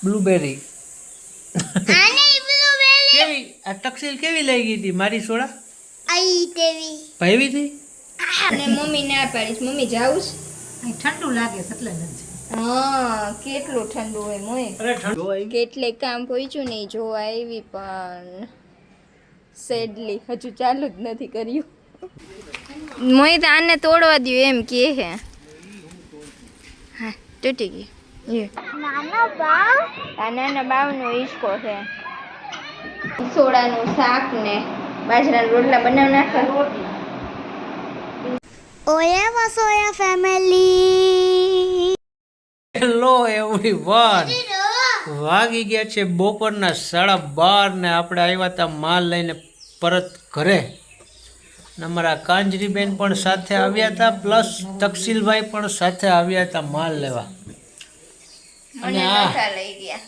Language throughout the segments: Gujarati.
બ્લુબેરી આને બ્લુબેરી કેવી આ તકસીલ કેવી લઈ ગઈ હતી મારી સોડા આઈ તેવી ભાઈવી હતી અને મમ્મી ના પાડીશ મમ્મી જાવું છે અહીં ઠંડુ લાગે છે એટલે નથી. હા કેટલું ઠંડુ હોય મોય અરે ઠંડો આવી કેટલે કામ પહોંચ્યું નહીં જોવા આવી પણ સેડલી હજુ ચાલુ જ નથી કર્યું મોય તો આને તોડવા દ્યો એમ કે હે હા તૂટી ગઈ નાના બાવ આ નાના બાવનો ઈસકો છે સોડાનું શાક ને બાજરાના રોટલા બનાવી નાખા ઓયા વસોયા ફેમિલી હેલો એવરીવન વાગી ગયા છે બપોરના 12:30 ને આપણે આવ્યા હતા માલ લઈને પરત ઘરે ને અમારા કાંજરીબેન પણ સાથે આવ્યા હતા પ્લસ તકસીલભાઈ પણ સાથે આવ્યા હતા માલ લેવા મને આ નતા લઈ ગયા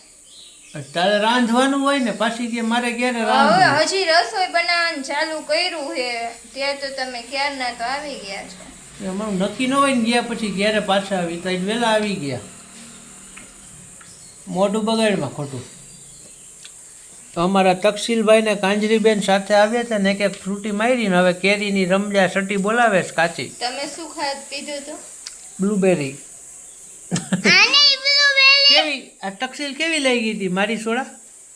તારે રાંધવાનું હોય ને પાછી કે મારે ક્યારે હવે રાંધવું હજી રસોઈ બનાવવાનું ચાલુ કર્યું છે ત્યાં તો તમે ક્યારના તો આવી ગયા છો અમારું નક્કી ન હોય ને ગયા પછી ક્યારે પાછા આવી તો વહેલા આવી ગયા મોઢું બગાડમાં ખોટું તો અમારા તકસીલભાઈ ને કાંજરીબેન સાથે આવ્યા હતા ને એક ફ્રૂટી મારીને હવે કેરીની રમજા સટી બોલાવે છે કાચી તમે શું ખાધ પીધું તો બ્લુબેરી આને બ્લુબેરી કેવી આ તકસીલ કેવી લઈ ગઈ હતી મારી સોડા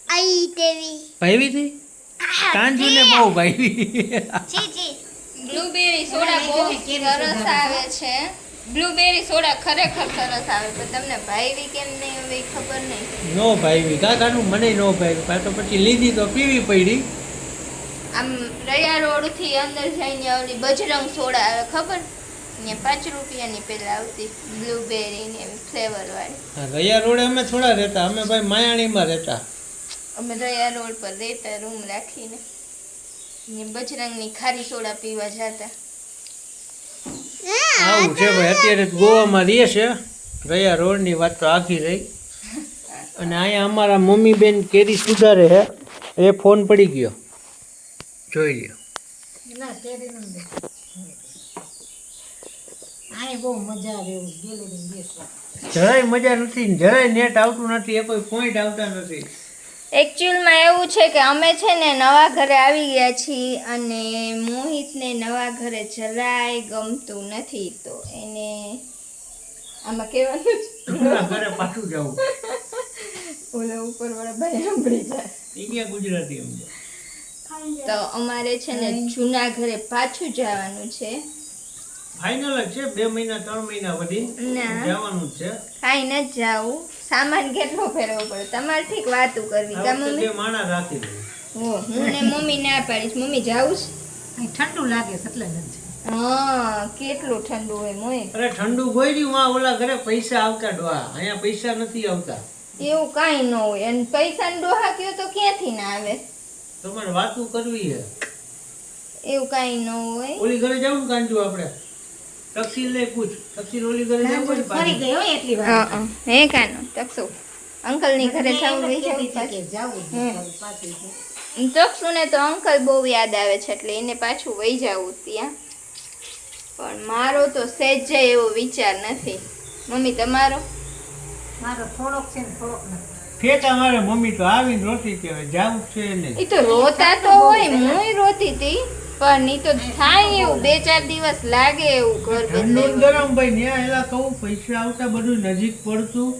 આઈ તેવી ભાઈવી હતી કાંજુને બહુ ભાઈવી જી બ્લુબેરી સોડા બહુ સરસ આવે છે બ્લુબેરી સોડા ખરેખર સરસ આવે પણ તમને ભાઈવી કેમ નહીં હવે ઈ ખબર નહીં નો ભાઈવી કાકાનું મને નો ભાઈ તો પછી લીધી તો પીવી પડી આમ રયા રોડ થી અંદર જઈને આવડી બજરંગ સોડા આવે ખબર ને 5 રૂપિયાની પેલા આવતી બ્લુબેરી ને ફ્લેવર વાળી રૈયા રોડે અમે થોડા રહેતા અમે ભાઈ માયાણીમાં રહેતા અમે રયા રોડ પર રહેતા રૂમ રાખીને ને બજરંગની ખારી સોડા પીવા જતા આવું છે ભાઈ અત્યારે તો ગોવામાં રહીએ છે રૈયા રોડની વાત તો આખી રહી અને અહીંયા અમારા મમ્મી બેન કેરી સુધારે છે એ ફોન પડી ગયો જોઈ લ્યો ના કેરીનું દે. આને બહુ મજા આવે એવું ગેલેરીમાં બેસવા. જરાય મજા નથી ને જરાય નેટ આવતું નથી એ કોઈ પોઈન્ટ આવતા નથી એકચ્યુઅલમાં એવું છે કે અમે છે ને નવા ઘરે આવી ગયા છીએ અને મોહિતને નવા ઘરે જરાય ગમતું નથી તો એને આમાં કહેવાનું ઘરે પાછું જવું ઓલા ઉપરવાળા ભાઈ સાંભળી જાય ઇન્ડિયા ગુજરાતી એમ તો અમારે છે ને જૂના ઘરે પાછું જવાનું છે ફાઇનલ જ છે 2 મહિના 3 મહિના વધી ના જવાનું જ છે કાંઈ ન જાવું સામાન કેટલો ફેરવવો પડે તમારે ઠીક વાતું કરવી કા આ વખતે મમ્મી 2 માણસ રાખી દઈએ હો હું ને મમ્મી ના પાડીશ મમ્મી જાવું છે અહીં ઠંડુ લાગે છે એટલે નથી. હા કેટલું ઠંડુ હોય મોય અરે ઠંડુ ગોઈ માં ઓલા ઘરે પૈસા આવતા ડોહા અહીંયા પૈસા નથી આવતા એવું કાંઈ ન હોય અને પૈસાનો ડોહા કયો તો ક્યાંથી ના આવે તમારે વાતું કરવી છે એવું કાંઈ ન હોય ઓલી ઘરે જાવ ને કાંજુ આપણે તકસીલ ને પૂછ તકસીલ ઓલી ઘરે જાવ ને ફરી ગઈ હોય એટલી વાર. હે કાનો તકસુ અંકલ ની ઘરે જાવું લઈ કહેતી જાવ હતી કે જાવું જ નથી, પાછી છે. તકસુ ને તો અંકલ બહુ યાદ આવે છે એટલે એને પાછું વહી જવું ત્યાં પણ મારો તો સહેજે એવો વિચાર નથી મમ્મી તમારો મારો થોડોક છે ને થોડોક નથી. ઠેકા મારે મમ્મી તો આવીને રોતી કહેવાય જાવું છે નહીં એ તો રોતા તો હોય હું રોતી હતી પણ ઈ તો થાય એવું 2-4 દિવસ લાગે એવું ઘર ઠંડુ ને બદલાય ગરમ ભાઈ ન્યા એલા કહું પૈસા આવતા બધું નજીક પડતું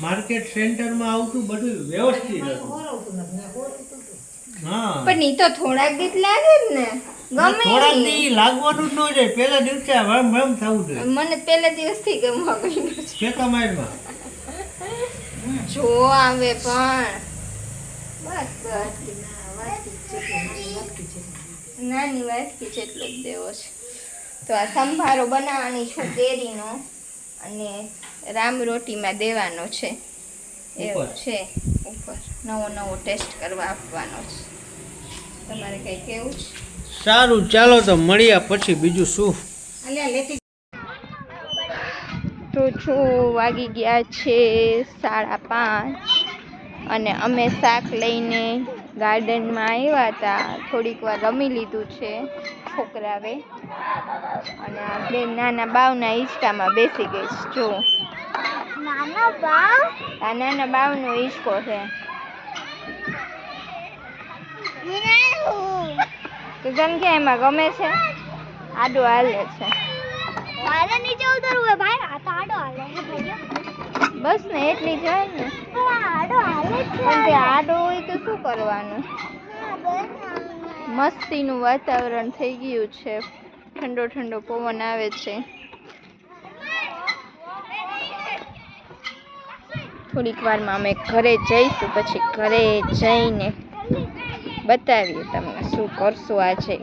માર્કેટ સેન્ટરમાં આવતું બધું વ્યવસ્થિત હતું હોરવતું નથી ને હોરવતું હતું. હા પણ ઈ તો થોડાક દીક લાગે જ ને ગમે થોડાક ઈ. દી લાગવાનું જ ન જાય પહેલા દિવસે રમ રમ થવું જોઈએ મને પહેલા દિવસથી ગમવા ગયું છે ઠેકા મારમાં જો આવે પણ બસ બસ નાની વાટકી જેટલો જ દેવો છે તો આ સંભારો બનાવવાની છું કેરીનો અને રામ રોટીમાં દેવાનો છે એવું ઉપર. છે ઉપર નવો નવો ટેસ્ટ કરવા આપવાનો છે તમારે કઈ કેવું છે સારું ચાલો તો મળ્યા પછી બીજું શું અલ્યા લેતી તો જો વાગી ગયા છે 5:30 અને અમે શાક લઈને ગાર્ડનમાં આવ્યા હતા થોડીક વાર રમી લીધું છે છોકરાવે અને આ બે નાના બાવના હિંચકામાં બેસી ગઈ છે જો નાના બાવ આ નાના બાવનો હિસકો છે. તો તને કે એમાં ગમે છે? આડો હાલે છે. મારે નીચે ઉતરવું હે ભાઈ. આ તો આડો હાલે છે ભાઈ. બસ ને એટલી જ હોય ને. આડો હાલે છે. પણ તે આડો હોય તો શું કરવાનું? મસ્તીનું વાતાવરણ થઈ ગયું છે. ઠંડો ઠંડો પવન આવે છે. થોડીક વારમાં અમે ઘરે જઈશું, પછી ઘરે જઈને બતાવીએ તમને શું કરશું આજે.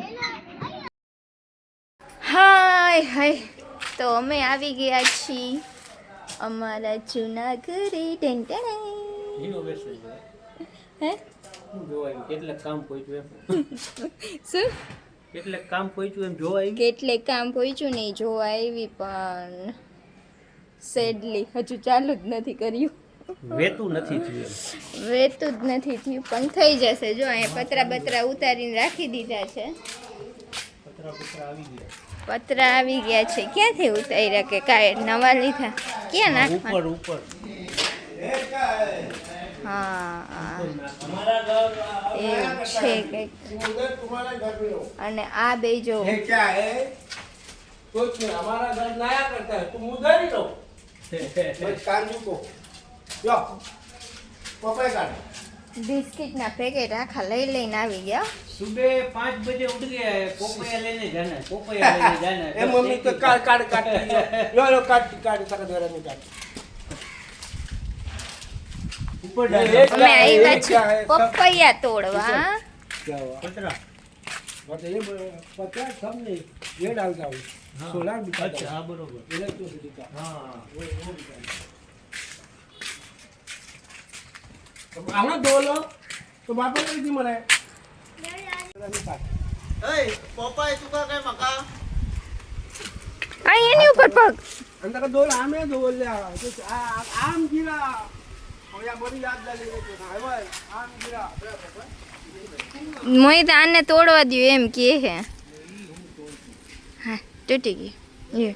હાય હાય, તો અમે આવી ગયા છીએ અમારા જૂના ઘરે. હે કેટલે કામ પહોંચ્યું શું? કેટલે કામ પહોંચ્યું એમ જોવા આવી. કેટલે કામ પહોંચ્યું નહીં જોવા આવી, પણ સેડલી હજુ ચાલુ જ નથી કર્યું. વેતું નથી થયું. વેતું જ નથી થયું, પણ થઈ જશે. જો અહીંયા પતરા બતરા ઉતારીને રાખી દીધા છે. પતરા આવી ગયા છે. ક્યાંથી ઉતાર્યા કે કાંઈ નવા લીધા? ક્યાં નાખવા? ઉપર હા એવું છે કંઈક. અને આ બે જો બિસ્किटના પેકેટ આખા લઈ લઈને આવી ગયા. सुबह 5 बजे उठ गया है. पोपया लेने जाना है. पोपया लेने जाना है. ए मम्मी तो काट यो लो काट सका दोरा में काट ऊपर ये डाल. અમે આવ્યા છીએ પપૈયા તોડવા. क्या हुआ पतरा. मतलब ये पता सब नहीं ये डालता हूँ सोलर बिका अच्छा हाँ बरोबर. इलेक्ट्रिसिटी का हाँ वो बिका तो आना दो लो तो बापा ने दी मरे અહીં એની ઉપર પગ. अंदर का दो आम है दो ले आम गिरा और या बड़ी याद डाली तो भाई आम गिरा મોહિત આને તોડવા દ્યો એમ કહે છે. હા તૂટી ગઈ. ये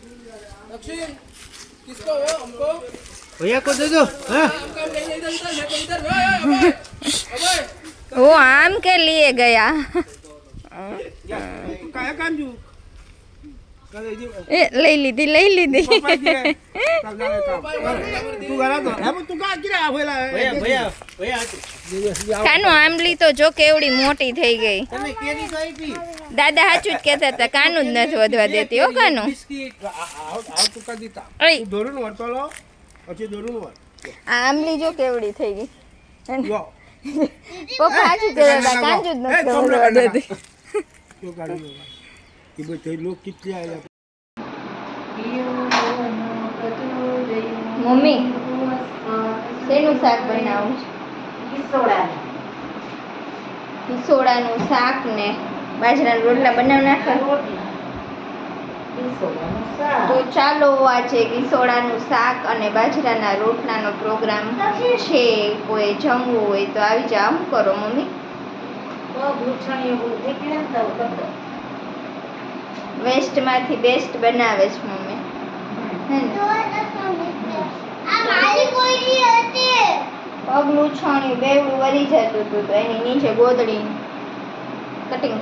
दक्षिण किसको हो हमको भैया को दे दो. हाँ काम ले इधर इधर मैं तो इधर अबे वो आम के लिए गया. काय कांजू करे जी એ લઈ લીધી. पापा जी तू करा तो हम तू का गिरा होला भैया भैया भैया आटू. કાનો આંબલી તો જો કેવડી મોટી થઈ ગઈ. तने केरी तो आई थी. દાદા સાચું જ કહેતા હતા, કાનું જ નથી વધવા દેતી. હો કાનું. बिस्किट. આવ તું કા દીતા ઓય તું દોરું વરતો લો પછી દોરું વર આ આંબલી જો કેવડી થઈ ગઈ. યો પપ્પા સાચું કહેતા હતા, કાંજુ જ નથી વધવા દેતી. તો કાઢી કે ભાઈ તે લોક કિતલે આયા મમ્મી શેનું શાક બનાવું છે? હિસોડાનું શાક ને બાજરાના રોટલા બનાવી નાખવા. તો ચાલો આજે ગીસોડાનું શાક અને બાજરાના રોટલાનો પ્રોગ્રામ છે. કોઈ જમવું હોય તો આવી જાવ. શું કરો મમ્મી? વેસ્ટમાંથી બેસ્ટ બનાવે છે મમ્મી. હે ને? આ મારી કોઈની હતી. પગલું છાણ્યું બેવડું વળી જતું હતું તો એની નીચે ગોદડી કટિંગ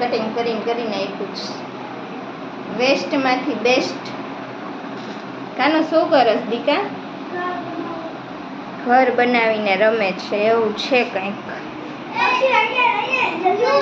કરીને આપ્યું છે. વેસ્ટમાંથી બેસ્ટ. કાનો શું કરસ દીકા? ઘર બનાવીને રમે છે એવું છે કંઈક. જલ્દી